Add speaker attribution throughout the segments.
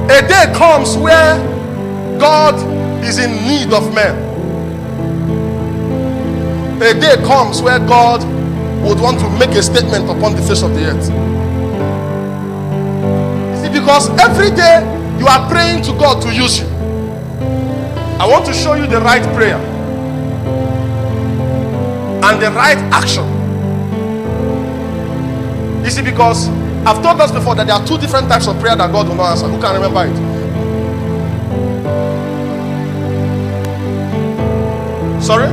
Speaker 1: A day comes where God is in need of men. A day comes where God would want to make a statement upon the face of the earth. You see, because every day you are praying to God to use you. I want to show you the right prayer and the right action. You see, because I've told us before that there are two different types of prayer that God will not answer. Who can remember it? Sorry?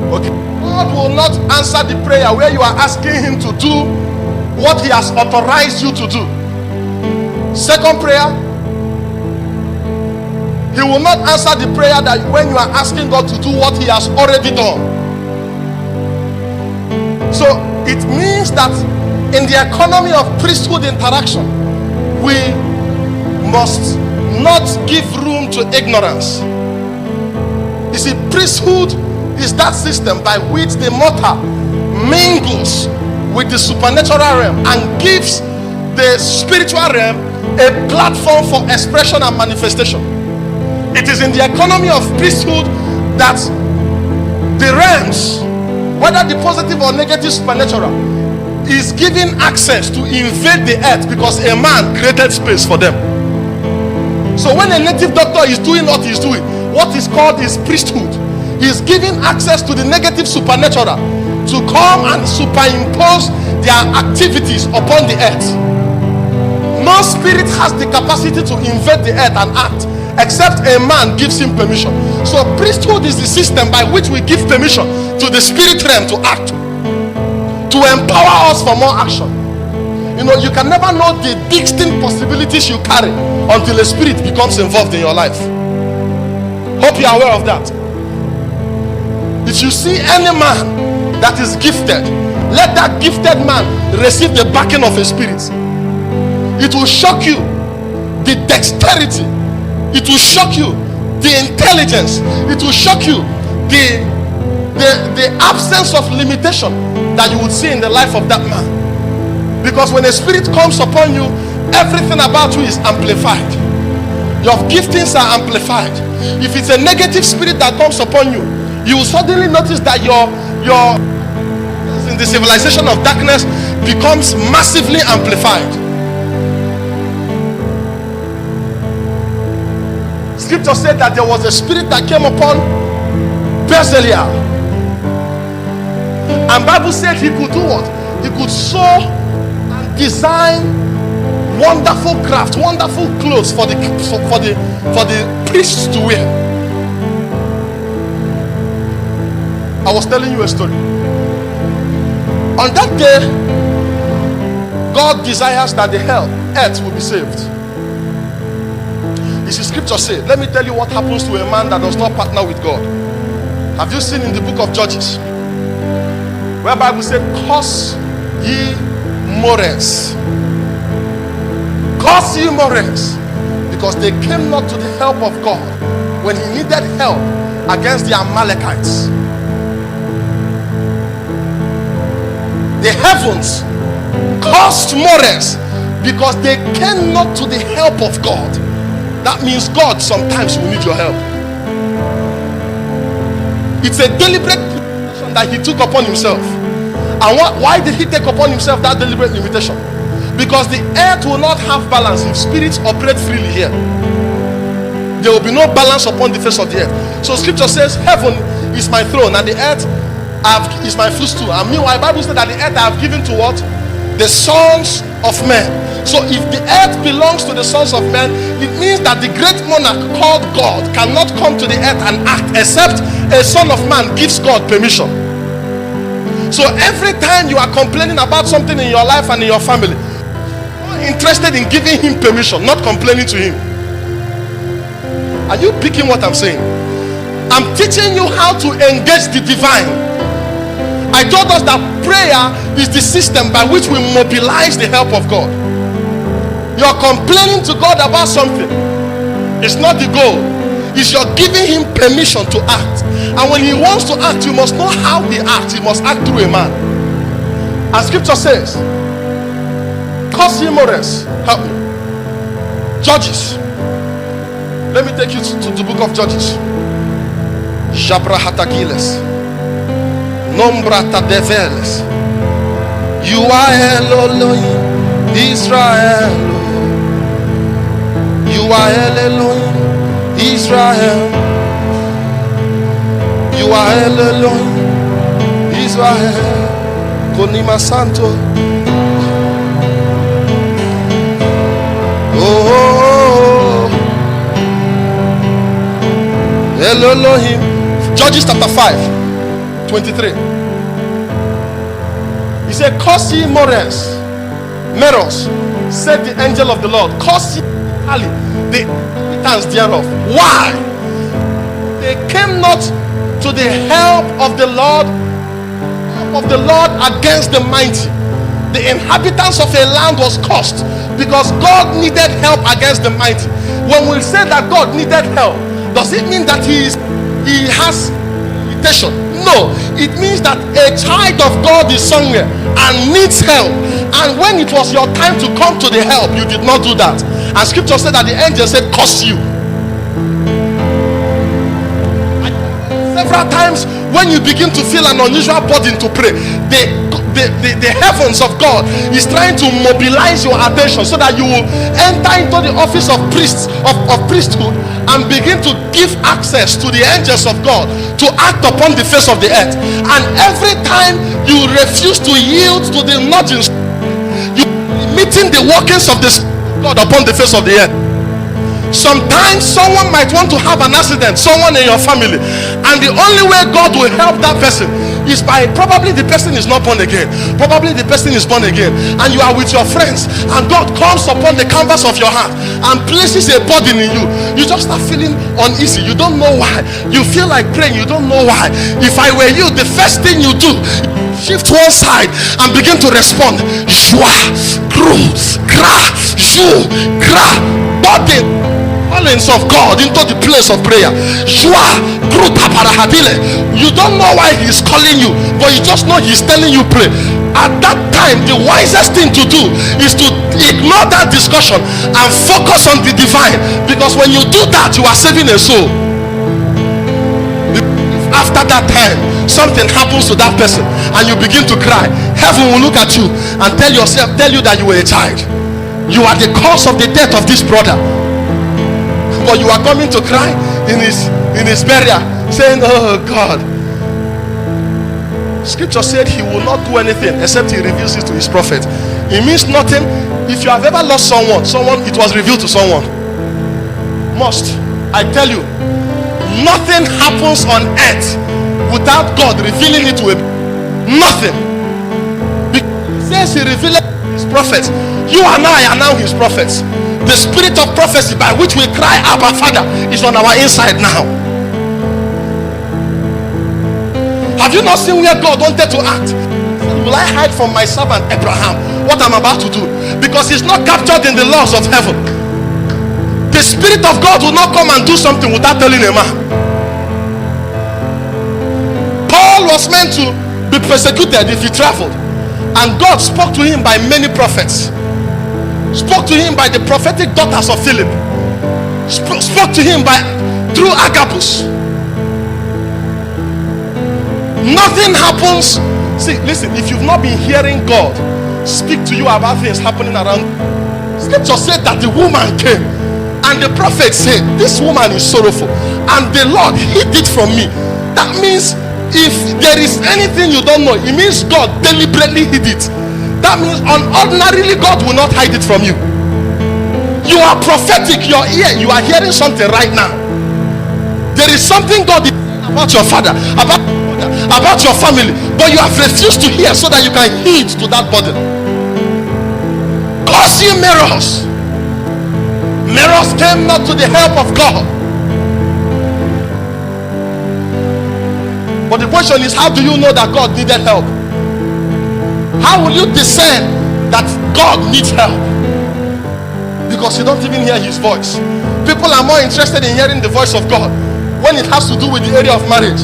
Speaker 1: Okay. God will not answer the prayer where you are asking him to do what he has authorized you to do. Second prayer, he will not answer the prayer that when you are asking God to do what he has already done. So it means that in the economy of priesthood interaction, we must not give room to ignorance. You see, priesthood is that system by which the mortal mingles with the supernatural realm and gives the spiritual realm a platform for expression and manifestation. It is in the economy of priesthood that the realms, whether the positive or negative supernatural, is given access to invade the earth because a man created space for them. So when a native doctor is doing what he's doing, what is called is priesthood. He's giving access to the negative supernatural to come and superimpose their activities upon the earth. No spirit has the capacity to invade the earth and act except a man gives him permission. So priesthood is the system by which we give permission to the spirit realm to act, to empower us for more action. You know, you can never know the distinct possibilities you carry until a spirit becomes involved in your life. Hope you are aware of that. If you see any man that is gifted, let that gifted man receive the backing of a spirit. It will shock you the dexterity. It will shock you the intelligence. It will shock you the absence of limitation that you would see in the life of that man. Because when a spirit comes upon you, everything about you is amplified. Your giftings are amplified. If it's a negative spirit that comes upon you, you will suddenly notice that your in the civilization of darkness becomes massively amplified. Scripture said that there was a spirit that came upon Bezalel, and Bible said he could do what? He could sew and design wonderful craft, wonderful clothes for the priests to wear. I was telling you a story. On that day, God desires that the earth will be saved. This is scripture said. Let me tell you what happens to a man that does not partner with God. Have you seen in the book of Judges, where Bible said, "Curse ye Mores, curse ye Mores, because they came not to the help of God when he needed help against the Amalekites." The heavens cursed Mores because they came not to the help of God. That means God sometimes will need your help. It's a deliberate limitation that he took upon himself. And why did he take upon himself that deliberate limitation? Because the earth will not have balance if spirits operate freely here. There will be no balance upon the face of the earth. So scripture says, heaven is my throne and the earth is my footstool. And meanwhile, the Bible says that the earth I have given to what? The sons of men. So if the earth belongs to the sons of men, it means that the great monarch called God cannot come to the earth and act except a son of man gives God permission. So every time you are complaining about something in your life and in your family, you are interested in giving him permission, not complaining to him. Are you picking what I'm saying? I'm teaching you how to engage the divine. I told us that prayer is the system by which we mobilize the help of God. You're complaining to God about something. It's not the goal. It's you're giving him permission to act. And when he wants to act, you must know how he acts. He must act through a man. As scripture says, curse ye Mores, help me. Judges. Let me take you to the book of Judges. Jabrahatagiles. Nombrata develes. You are Elohim, Israel. You are Elohim, Israel. You are Elohim, Israel. Konima Santo. Oh, Elohim. Judges chapter 5, 23. He said, curse ye Meros, said the angel of the Lord. Curse ye Ali, the inhabitants thereof. Why? They came not to the help of the Lord against the mighty. The inhabitants of a land was cursed because God needed help against the mighty. When we say that God needed help, does it mean that he has limitation? No, it means that a child of God is somewhere and needs help, and when it was your time to come to the help, you did not do that. And scripture said that the angel said, curse you. Several times when you begin to feel an unusual burden to pray, the heavens of God is trying to mobilize your attention so that you will enter into the office of priests of priesthood and begin to give access to the angels of God to act upon the face of the earth. And every time you refuse to yield to the nudging, you are limiting the workings of the Spirit of God upon the face of the earth. Sometimes someone might want to have an accident, someone in your family, and the only way God will help that person is by, probably the person is not born again, probably the person is born again, and you are with your friends, and God comes upon the canvas of your heart and places a burden in you. You just start feeling uneasy. You don't know why. You feel like praying. You don't know why. If I were you, the first thing you do, shift one side and begin to respond. Joie, growth, gra, jou, gra, burden. Of God into the place of prayer. You don't know why he's calling you, but you just know he's telling you pray. At that time, the wisest thing to do is to ignore that discussion and focus on the divine, because when you do that, you are saving a soul. After that time, something happens to that person and you begin to cry, heaven will look at you and tell you that you were a child. You are the cause of the death of this brother. But you are coming to cry in his burial, saying, oh God. Scripture said he will not do anything except he reveals it to his prophet. It means nothing. If you have ever lost someone, it was revealed to someone. I tell you, nothing happens on earth without God revealing it to nothing. Because he says he revealed it to his prophets. You and I are now his prophets. The spirit of prophecy by which we cry, Abba Father, is on our inside now. Have you not seen where God wanted to act? Will I hide from my servant Abraham what I'm about to do? Because he's not captured in the laws of heaven. The Spirit of God will not come and do something without telling a man. Paul was meant to be persecuted if he traveled, and God spoke to him by many prophets. Spoke to him by the prophetic daughters of Philip. Spoke to him through Agabus. Nothing happens. See, listen, if you've not been hearing God speak to you about things happening around, scripture said that the woman came and the prophet said, this woman is sorrowful and the Lord hid it from me. That means if there is anything you don't know, it means God deliberately hid it. That means ordinarily God will not hide it from you. You are prophetic, your ear, you are hearing something right now. There is something God is saying about your father, about your family, but you have refused to hear so that you can heed to that burden. Curse you, Meros. Meros came not to the help of God. But the question is, how do you know that God needed help? How will you discern that God needs help? Because you don't even hear his voice. People are more interested in hearing the voice of God when it has to do with the area of marriage.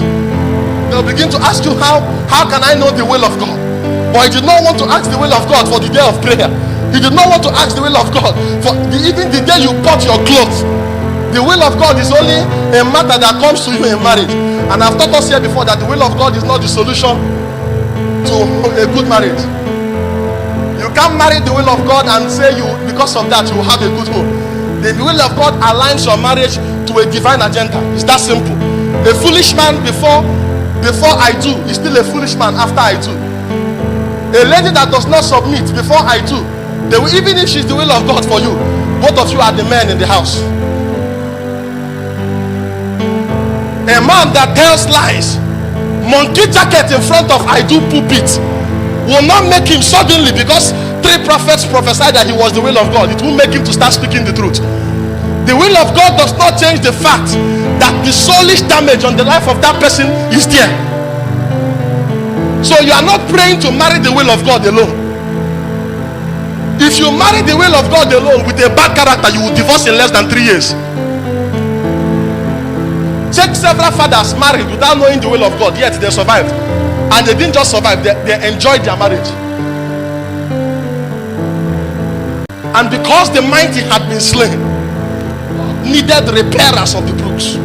Speaker 1: They'll begin to ask you, how can I know the will of God? But I did not want to ask the will of God for the day of prayer. You did not want to ask the will of God. Even the day you bought your clothes, the will of God is only a matter that comes to you in marriage. And I've taught us here before that the will of God is not the solution to a good marriage. You can't marry the will of God and say because of that you will have a good home. The will of God aligns your marriage to a divine agenda. It's that simple. A foolish man before I do is still a foolish man after I do. A lady that does not submit before I do, even if she's the will of God for you, both of you are the men in the house. A man that tells lies, monkey jacket in front of I do pulpit, will not make him suddenly, because 3 prophets prophesied that he was the will of God, it will make him to start speaking the truth. The will of God does not change the fact that the soulish damage on the life of that person is there. So you are not praying to marry the will of God alone. If you marry the will of God alone with a bad character, you will divorce in less than 3 years. Check several fathers married without knowing the will of God, yet they survived. And they didn't just survive, they enjoyed their marriage. And because the mighty had been slain, needed repairers of the brooks.